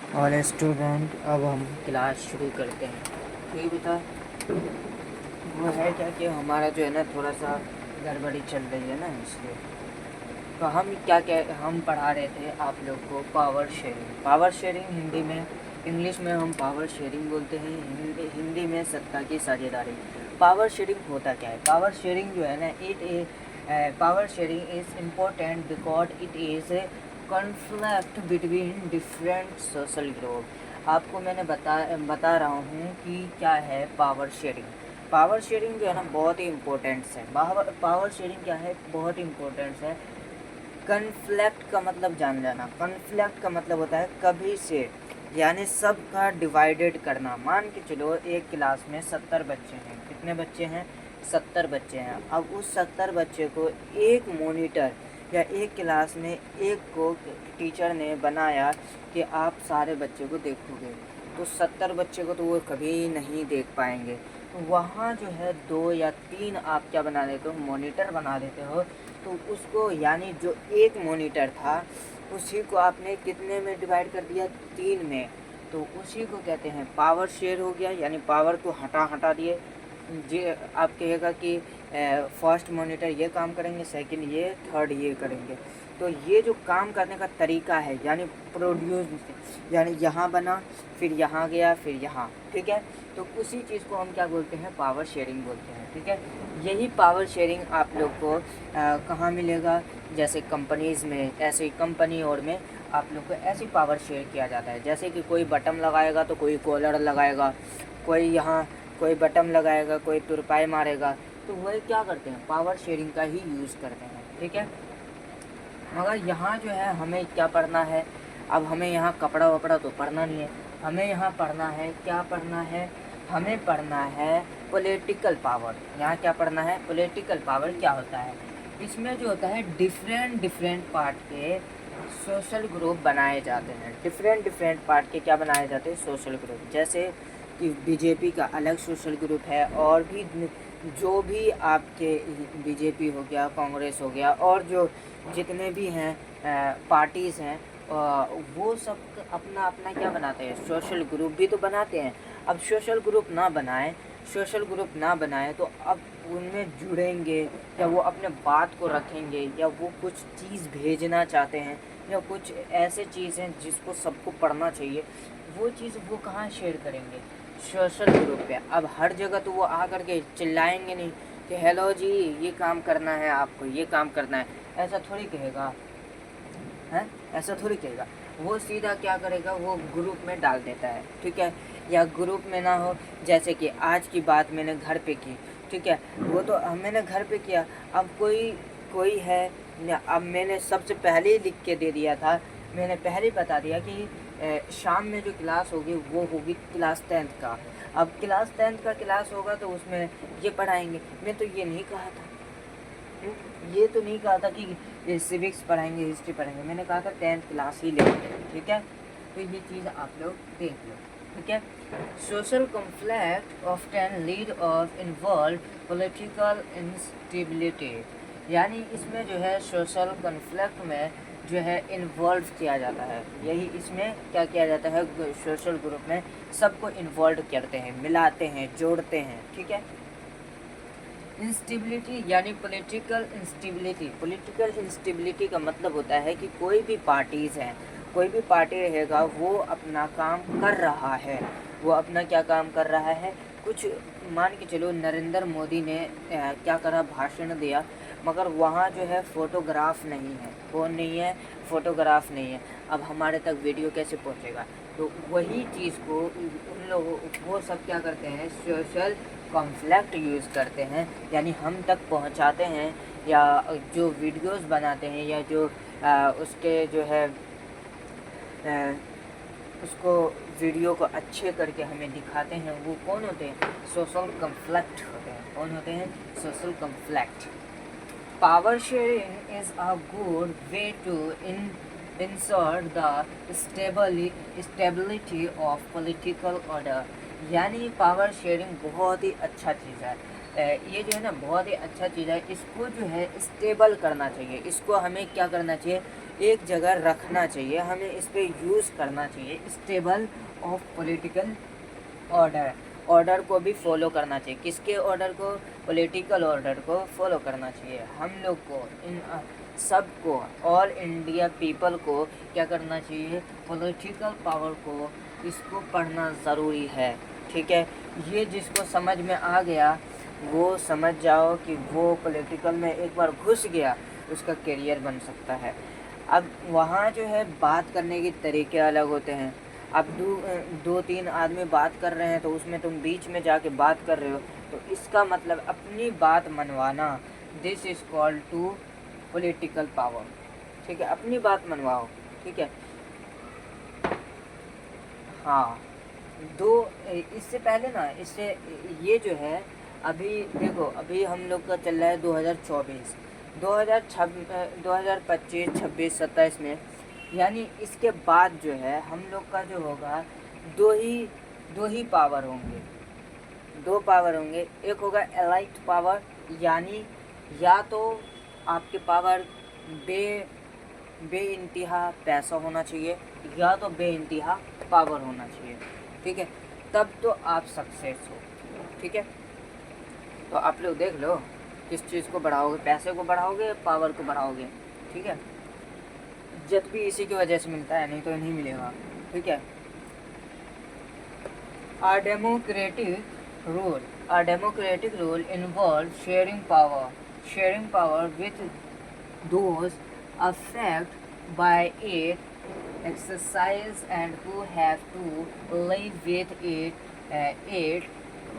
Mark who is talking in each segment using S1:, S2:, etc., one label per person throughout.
S1: और स्टूडेंट, अब हम क्लास शुरू करते हैं। ठीक बेटा, वो है क्या कि हमारा जो है ना थोड़ा सा गड़बड़ी चल रही है ना, इसलिए तो हम क्या हम पढ़ा रहे थे आप लोग को power sharing. Power sharing Hindi में, इंग्लिश में हम पावर शेयरिंग बोलते हैं, हिंदी में सत्ता की साझेदारी। पावर शेयरिंग होता क्या है? पावर शेयरिंग जो है ना, power sharing is important because it is conflict between different social group. आपको मैंने बता रहा हूँ कि क्या है पावर शेयरिंग। पावर शेयरिंग जो है ना बहुत ही इम्पोर्टेंट्स है। पावर शेयरिंग क्या है? बहुत ही इम्पोर्टेंट्स है। कन्फ्लिक्ट का मतलब जान जाना। कन्फ्लिक्ट का मतलब होता है कभी से, यानी सबका डिवाइडेड करना। मान के चलो एक क्लास में 70 बच्चे हैं। कितने बच्चे हैं? 70 बच्चे हैं। अब उस 70 बच्चे को एक मॉनिटर या एक क्लास में एक को टीचर ने बनाया कि आप सारे बच्चे को देखोगे, तो 70 बच्चे को तो वो कभी नहीं देख पाएंगे। तो वहाँ जो है 2 या 3 आप क्या बना देते हो? मॉनिटर बना देते हो। तो उसको, यानी जो एक मॉनिटर था उसी को आपने कितने में डिवाइड कर दिया? 3 में। तो उसी को कहते हैं पावर शेयर हो गया, यानी पावर को हटा दिए। जे आप कहेगा कि फर्स्ट मॉनिटर ये काम करेंगे, सेकंड ये, थर्ड ये करेंगे। तो ये जो काम करने का तरीका है, यानी प्रोड्यूस, यानी यहाँ बना, फिर यहाँ गया, फिर यहाँ, ठीक है। तो उसी चीज़ को हम क्या बोलते हैं? पावर शेयरिंग बोलते हैं, ठीक है। यही पावर शेयरिंग आप लोग को कहाँ मिलेगा? जैसे कंपनीज़ में, ऐसे ही कंपनी और में आप लोग को ऐसी पावर शेयर किया जाता है। जैसे कि कोई बटन लगाएगा तो कोई कॉलर लगाएगा, कोई यहाँ कोई बटन लगाएगा, कोई तुरपाई मारेगा। तो वही क्या करते हैं? पावर शेयरिंग का ही यूज़ करते हैं, ठीक है। मगर यहाँ जो है हमें क्या पढ़ना है? अब हमें यहाँ कपड़ा वपड़ा तो पढ़ना नहीं है। हमें यहाँ पढ़ना है, क्या पढ़ना है? हमें पढ़ना है पॉलिटिकल पावर। यहाँ क्या पढ़ना है? पॉलिटिकल पावर क्या होता है? इसमें जो होता है डिफरेंट पार्ट के सोशल ग्रुप बनाए जाते हैं। डिफरेंट पार्ट के क्या बनाए जाते हैं? Social group. जैसे कि बीजेपी का अलग सोशल ग्रुप है, और भी जो भी आपके बीजेपी हो गया, कांग्रेस हो गया, और जो जितने भी हैं पार्टीज़ हैं, वो सब अपना अपना क्या बनाते हैं? सोशल ग्रुप भी तो बनाते हैं। अब सोशल ग्रुप ना बनाए तो अब उनमें जुड़ेंगे, या वो अपने बात को रखेंगे, या वो कुछ चीज़ भेजना चाहते हैं, या कुछ ऐसे चीज़ हैं जिसको सबको पढ़ना चाहिए, वो चीज़ वो कहाँ शेयर करेंगे? सोशल ग्रुप पे। अब हर जगह तो वो आ करके चिल्लाएंगे नहीं कि हेलो जी, ये काम करना है, आपको ये काम करना है, ऐसा थोड़ी कहेगा, है? ऐसा थोड़ी कहेगा। वो सीधा क्या करेगा? वो ग्रुप में डाल देता है, ठीक है। या ग्रुप में ना हो, जैसे कि आज की बात मैंने घर पे की, ठीक है, वो तो मैंने घर पे किया। अब कोई है, अब मैंने सबसे पहले ही लिख के दे दिया था, मैंने पहले ही बता दिया कि शाम में जो क्लास होगी वो होगी क्लास 10th का। अब क्लास 10th का क्लास होगा तो उसमें ये पढ़ाएंगे। मैं तो ये नहीं कहा था, ये तो नहीं कहा था कि सिविक्स पढ़ाएंगे, हिस्ट्री पढ़ाएंगे। मैंने कहा था 10th क्लास ही लेंगे, ठीक है। तो ये चीज़ आप लोग देख लो, ठीक है। Social conflict often lead of involve political instability, यानी इसमें जो है सोशल कॉन्फ्लिक्ट में जो है इन्वॉल्व किया जाता है। यही इसमें क्या किया जाता है? सोशल ग्रुप में सबको इन्वॉल्व करते हैं, मिलाते हैं, जोड़ते हैं, ठीक है। इंस्टेबिलिटी यानी पॉलिटिकल इंस्टेबिलिटी। पॉलिटिकल इंस्टेबिलिटी का मतलब होता है कि कोई भी पार्टीज़ हैं, कोई भी पार्टी रहेगा, वो अपना काम कर रहा है। वो अपना क्या काम कर रहा है? कुछ मान के चलो नरेंद्र मोदी ने क्या करा? भाषण दिया, मगर वहाँ जो है फ़ोटोग्राफ नहीं है। कौन नहीं है? फ़ोटोग्राफ नहीं है। अब हमारे तक वीडियो कैसे पहुँचेगा? तो वही चीज़ को उन लोगों, वो सब क्या करते हैं? सोशल कॉन्फ्लिक्ट यूज़ करते हैं, यानी हम तक पहुंचाते हैं, या जो वीडियोस बनाते हैं, या जो उसके जो है उसको वीडियो को अच्छे करके हमें दिखाते हैं, वो कौन होते हैं? सोशल कॉन्फ्लिक्ट होते हैं। कौन होते हैं? Social conflict. Power sharing is a good way to ensure the stability of political order, यानी पावर शेयरिंग बहुत ही अच्छा चीज़ है। ये जो है ना बहुत ही अच्छा चीज़ है। इसको जो है स्टेबल करना चाहिए। इसको हमें क्या करना चाहिए? एक जगह रखना चाहिए, हमें इस पे यूज़ करना चाहिए। Stable of political order, order को भी फॉलो करना चाहिए। किसके ऑर्डर को? पॉलिटिकल ऑर्डर को फॉलो करना चाहिए। हम लोग को, इन सब को, ऑल इंडिया पीपल को क्या करना चाहिए? पॉलिटिकल पावर को, इसको पढ़ना ज़रूरी है। ठीक है, ये जिसको समझ में आ गया वो समझ जाओ कि वो पॉलिटिकल में एक बार घुस गया, उसका करियर बन सकता है। अब वहाँ जो है बात करने के तरीके अलग होते हैं। अब दो तीन आदमी बात कर रहे हैं तो उसमें तुम बीच में जाके बात कर रहे हो, तो इसका मतलब अपनी बात मनवाना। This is called to political power. ठीक है, अपनी बात मनवाओ। ठीक है, हाँ। इससे पहले ना, इससे ये जो है, अभी देखो, अभी हम लोग का चल रहा है 2024, 2025, 26, 27 में, यानी इसके बाद जो है हम लोग का जो होगा, दो ही पावर होंगे, दो पावर होंगे। एक होगा एलाइट पावर, यानी या तो आपके पावर बे इंतहा पैसा होना चाहिए, या तो बे इंतहा पावर होना चाहिए। ठीक है, तब तो आप सक्सेस हो। ठीक है, तो आप लोग देख लो किस चीज़ को बढ़ाओगे, पैसे को बढ़ाओगे, पावर को बढ़ाओगे। ठीक है, इज्जत भी इसी की वजह से मिलता है, नहीं तो नहीं मिलेगा। ठीक है, A democratic rule involves sharing power with those affected by it, exercise and who have to live with it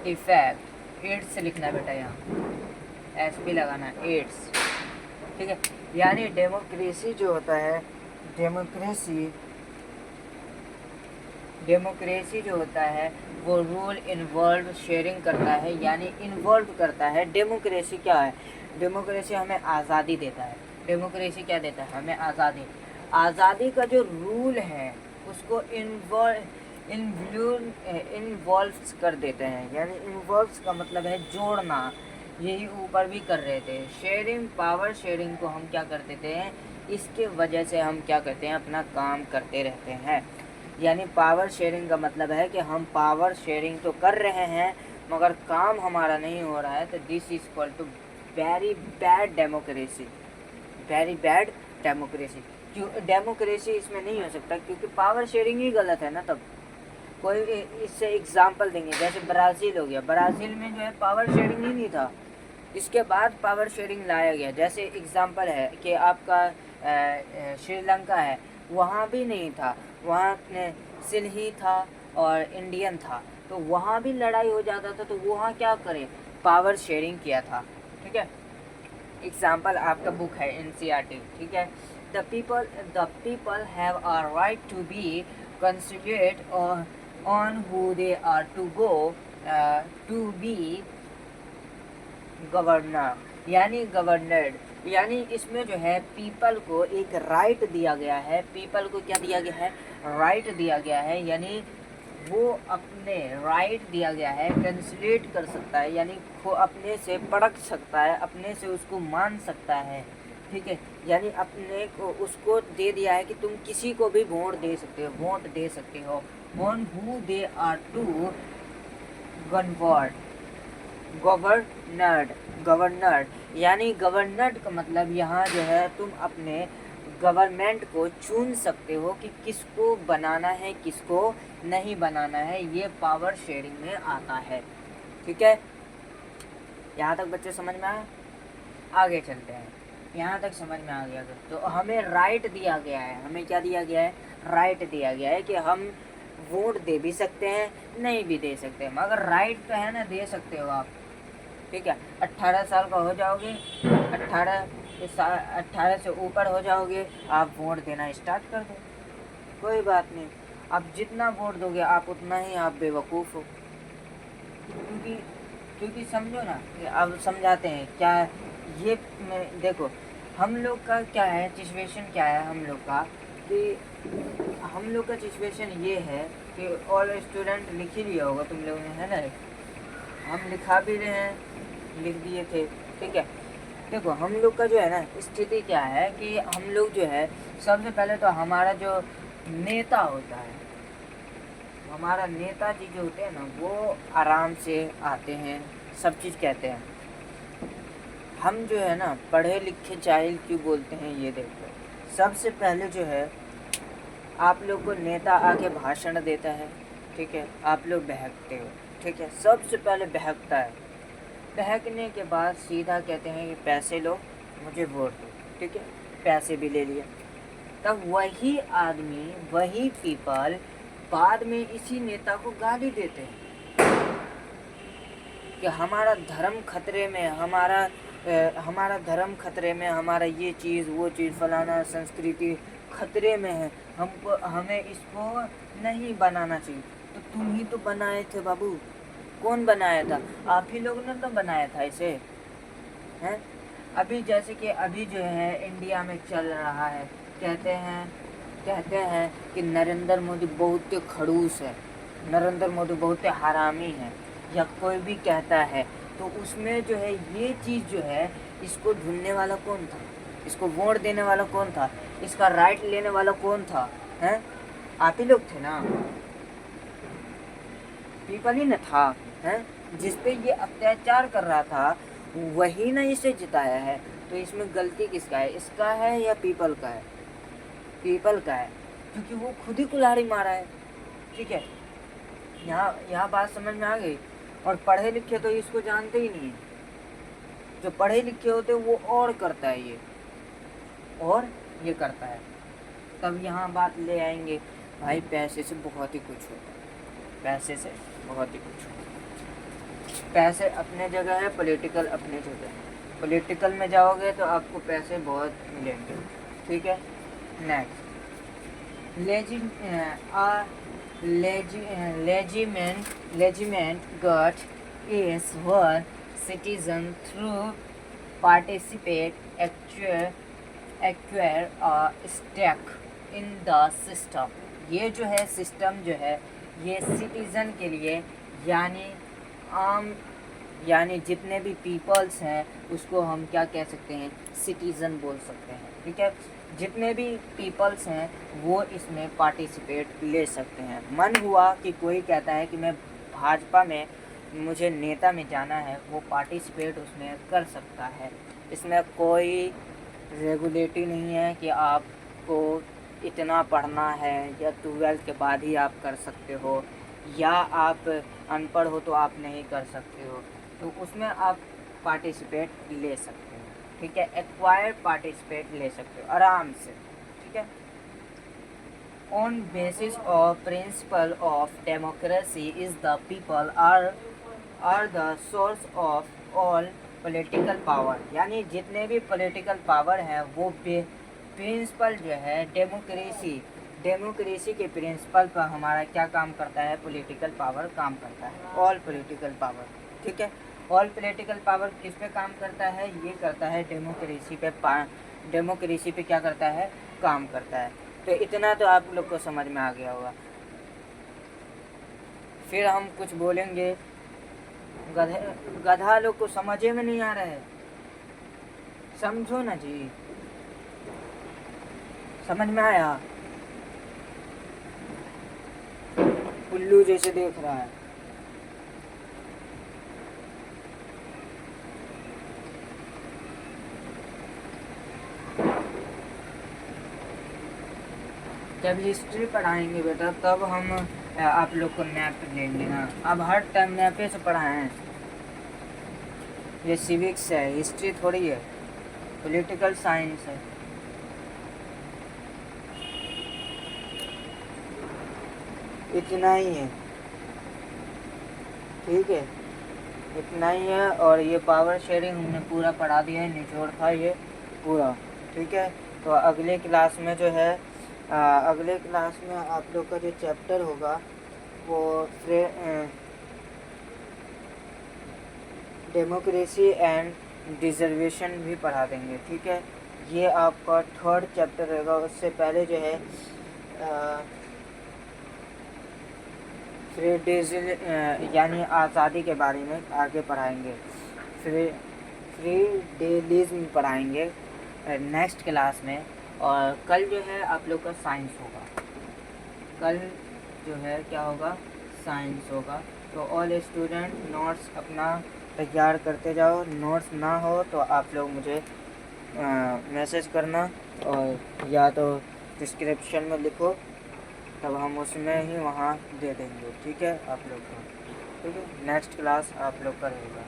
S1: effect. एड्स लिखना बेटा, यहाँ एस पी लगाना, एड्स। ठीक है, यानी डेमोक्रेसी जो होता है, डेमोक्रेसी जो होता है वो रूल इन्वॉल्व शेयरिंग करता है, यानी इन्वॉल्व करता है। डेमोक्रेसी क्या है? डेमोक्रेसी हमें आज़ादी देता है। डेमोक्रेसी क्या देता है? हमें आज़ादी। आज़ादी का जो रूल है उसको इन्वॉल्व कर देते हैं, यानी इन्वॉल्व का मतलब है जोड़ना। यही ऊपर भी कर रहे थे। शेयरिंग, पावर शेयरिंग को हम क्या कर देते हैं, इसके वजह से हम क्या करते हैं, अपना काम करते रहते हैं। यानी पावर शेयरिंग का मतलब है कि हम पावर शेयरिंग तो कर रहे हैं मगर काम हमारा नहीं हो रहा है, तो this is equal to very bad democracy. Very bad democracy. क्यों डेमोक्रेसी इसमें नहीं हो सकता? क्योंकि पावर शेयरिंग ही गलत है ना। तब कोई इससे एग्जाम्पल देंगे, जैसे ब्राज़ील हो गया, ब्राज़ील में जो है पावर शेयरिंग ही नहीं था, इसके बाद पावर शेयरिंग लाया गया। जैसे एग्जाम्पल है कि आपका श्रीलंका है, वहाँ भी नहीं था, वहाँ सिल्ही था और इंडियन था, तो वहाँ भी लड़ाई हो जाता था, तो वहाँ क्या करें, पावर शेयरिंग किया था। ठीक है, एग्जाम्पल आपका बुक है NCERT। ठीक है, the people have a right to be considerate on who they are to go to be governor, यानी गवर्नर्ड। यानी इसमें जो है पीपल को एक राइट दिया गया है। पीपल को क्या दिया गया है? राइट दिया गया है, यानी वो अपने राइट दिया गया है, कंसिडरेट कर सकता है, यानी वो अपने से परख सकता है, अपने से उसको मान सकता है। ठीक है, यानी अपने को उसको दे दिया है कि तुम किसी को भी वोट दे सकते हो, on who they are to governed, यानी गवर्नर्ड का मतलब यहाँ जो है तुम अपने गवर्नमेंट को चुन सकते हो कि किसको बनाना है, किसको नहीं बनाना है। ये पावर शेयरिंग में आता है। ठीक है, यहाँ तक बच्चे समझ में आया? आगे चलते हैं। यहाँ तक समझ में आ गया तो हमें राइट दिया गया है। हमें क्या दिया गया है? राइट दिया गया है कि हम वोट दे भी सकते हैं, नहीं भी दे सकते हैं, मगर राइट तो है ना, दे सकते हो आप। ठीक है, 18 साल का हो जाओगे, 18 से ऊपर हो जाओगे, आप वोट देना स्टार्ट कर दो, कोई बात नहीं। अब जितना वोट दोगे आप उतना ही आप बेवकूफ़ हो। क्योंकि समझो ना, अब समझाते हैं क्या ये। देखो हम लोग का क्या है, सिचुएशन क्या है हम लोग का, कि हम लोग का सिचुएशन ये है कि ऑल स्टूडेंट लिख ही लिया होगा तुम लोगों ने, है ना? हम लिखा भी रहे हैं, लिख दिए थे। ठीक है, देखो हम लोग का जो है ना स्थिति क्या है कि हम लोग जो है सबसे पहले तो हमारा जो नेता होता है, हमारा नेताजी जो होते हैं ना वो आराम से आते हैं, सब चीज़ कहते हैं। हम जो है ना पढ़े लिखे जाहिल क्यों बोलते हैं, ये देखो सबसे पहले जो है आप लोग को नेता आके भाषण देता है, ठीक है, आप लोग बहकते हो, ठीक है, सबसे पहले बहकता है, बहकने के बाद सीधा कहते हैं कि पैसे लो मुझे वोट दो, ठीक है, पैसे भी ले लिए। तब वही आदमी, वही पीपल बाद में इसी नेता को गाली देते हैं कि हमारा धर्म खतरे में, हमारा धर्म खतरे में, हमारा ये चीज़ वो चीज़ फलाना संस्कृति खतरे में है, हमको हमें इसको नहीं बनाना चाहिए। तो तुम ही तो बनाए थे बाबू, कौन बनाया था? आप ही लोग ने तो बनाया था इसे, हैं? अभी जैसे कि अभी जो है इंडिया में चल रहा है, कहते हैं कि नरेंद्र मोदी बहुत खड़ूस है, नरेंद्र मोदी बहुत हरामी है, या कोई भी कहता है, तो उसमें जो है ये चीज़ जो है इसको ढूंढने वाला कौन था, इसको वोट देने वाला कौन था, इसका राइट लेने वाला कौन था, हैं? आप ही लोग थे ना, पीपल ही न था, हैं? जिस पे ये अत्याचार कर रहा था वही ना इसे जिताया है। तो इसमें गलती किसका है, इसका है या पीपल का है? पीपल का है, क्योंकि वो खुद ही कुल्हाड़ी मारा है, ठीक है। यहाँ बात समझ में आ गई। और पढ़े लिखे तो इसको जानते ही नहीं है, जो पढ़े लिखे होते वो और करता है ये, और ये करता है। तब यहाँ बात ले आएंगे भाई पैसे से बहुत ही कुछ होता है, पैसे से बहुत ही कुछ होता है। पैसे अपने जगह है, पॉलिटिकल अपने जगह है। पॉलिटिकल में जाओगे तो आपको पैसे बहुत मिलेंगे, ठीक है। नेक्स्ट, लेजिमेंट गट is where citizens through participate acquire a stake in the system। ये जो है सिस्टम जो है ये सिटीज़न के लिए यानी जितने भी पीपल्स हैं उसको हम क्या कह सकते हैं, सिटीज़न बोल सकते हैं, ठीक है। जितने भी पीपल्स हैं वो इसमें पार्टिसिपेट ले सकते हैं। मन हुआ कि कोई कहता है कि मैं भाजपा में, मुझे नेता में जाना है, वो पार्टिसिपेट उसमें कर सकता है। इसमें कोई रेगुलेटरी नहीं है कि आपको इतना पढ़ना है या 12th के बाद ही आप कर सकते हो, या आप अनपढ़ हो तो आप नहीं कर सकते हो। तो उसमें आप पार्टिसिपेट ले सकते हो, ठीक है। एक्वायर पार्टिसिपेट ले सकते हो आराम से, ठीक है। On basis of principle of democracy is the people are the source of all political power. यानी जितने भी पॉलिटिकल पावर हैं वो प्रिंसिपल जो है डेमोक्रेसी के प्रिंसिपल पर हमारा क्या काम करता है, पॉलिटिकल पावर काम करता है, ऑल पॉलिटिकल पावर, ठीक है। ऑल पॉलिटिकल पावर किस पे काम करता है, ये करता है डेमोक्रेसी पे क्या करता है, काम करता है। तो इतना तो आप लोग को समझ में आ गया होगा। फिर हम कुछ बोलेंगे, गधा लोग को समझे में नहीं आ रहा है, समझो ना जी, समझ में आया? उल्लू जैसे देख रहा है। जब हिस्ट्री पढ़ाएंगे बेटा तब हम आप लोग को मैप लेंगे ना, अब हर टाइम मैपे से पढ़ाएं। ये सिविक्स है, हिस्ट्री थोड़ी है, पॉलिटिकल साइंस है। इतना ही है, ठीक है, इतना ही है। और ये पावर शेयरिंग हमने पूरा पढ़ा दिया है, निचोड़ था ये पूरा, ठीक है। तो अगले क्लास में जो है अगले क्लास में आप लोग का जो चैप्टर होगा वो डेमोक्रेसी एंड डिजर्वेशन भी पढ़ा देंगे, ठीक है। ये आपका 3rd चैप्टर रहेगा। उससे पहले जो है यानी आज़ादी के बारे में आगे पढ़ाएंगे। फ्री डेलीज में पढ़ाएंगे नेक्स्ट क्लास में। और कल जो है आप लोग का साइंस होगा, कल जो है क्या होगा, साइंस होगा। तो ऑल स्टूडेंट नोट्स अपना तैयार करते जाओ, नोट्स ना हो तो आप लोग मुझे मैसेज करना, और या तो डिस्क्रिप्शन में लिखो, तब हम उसमें ही वहाँ दे देंगे। ठीक है आप लोग को, ठीक है। नेक्स्ट क्लास आप लोग का रहेगा।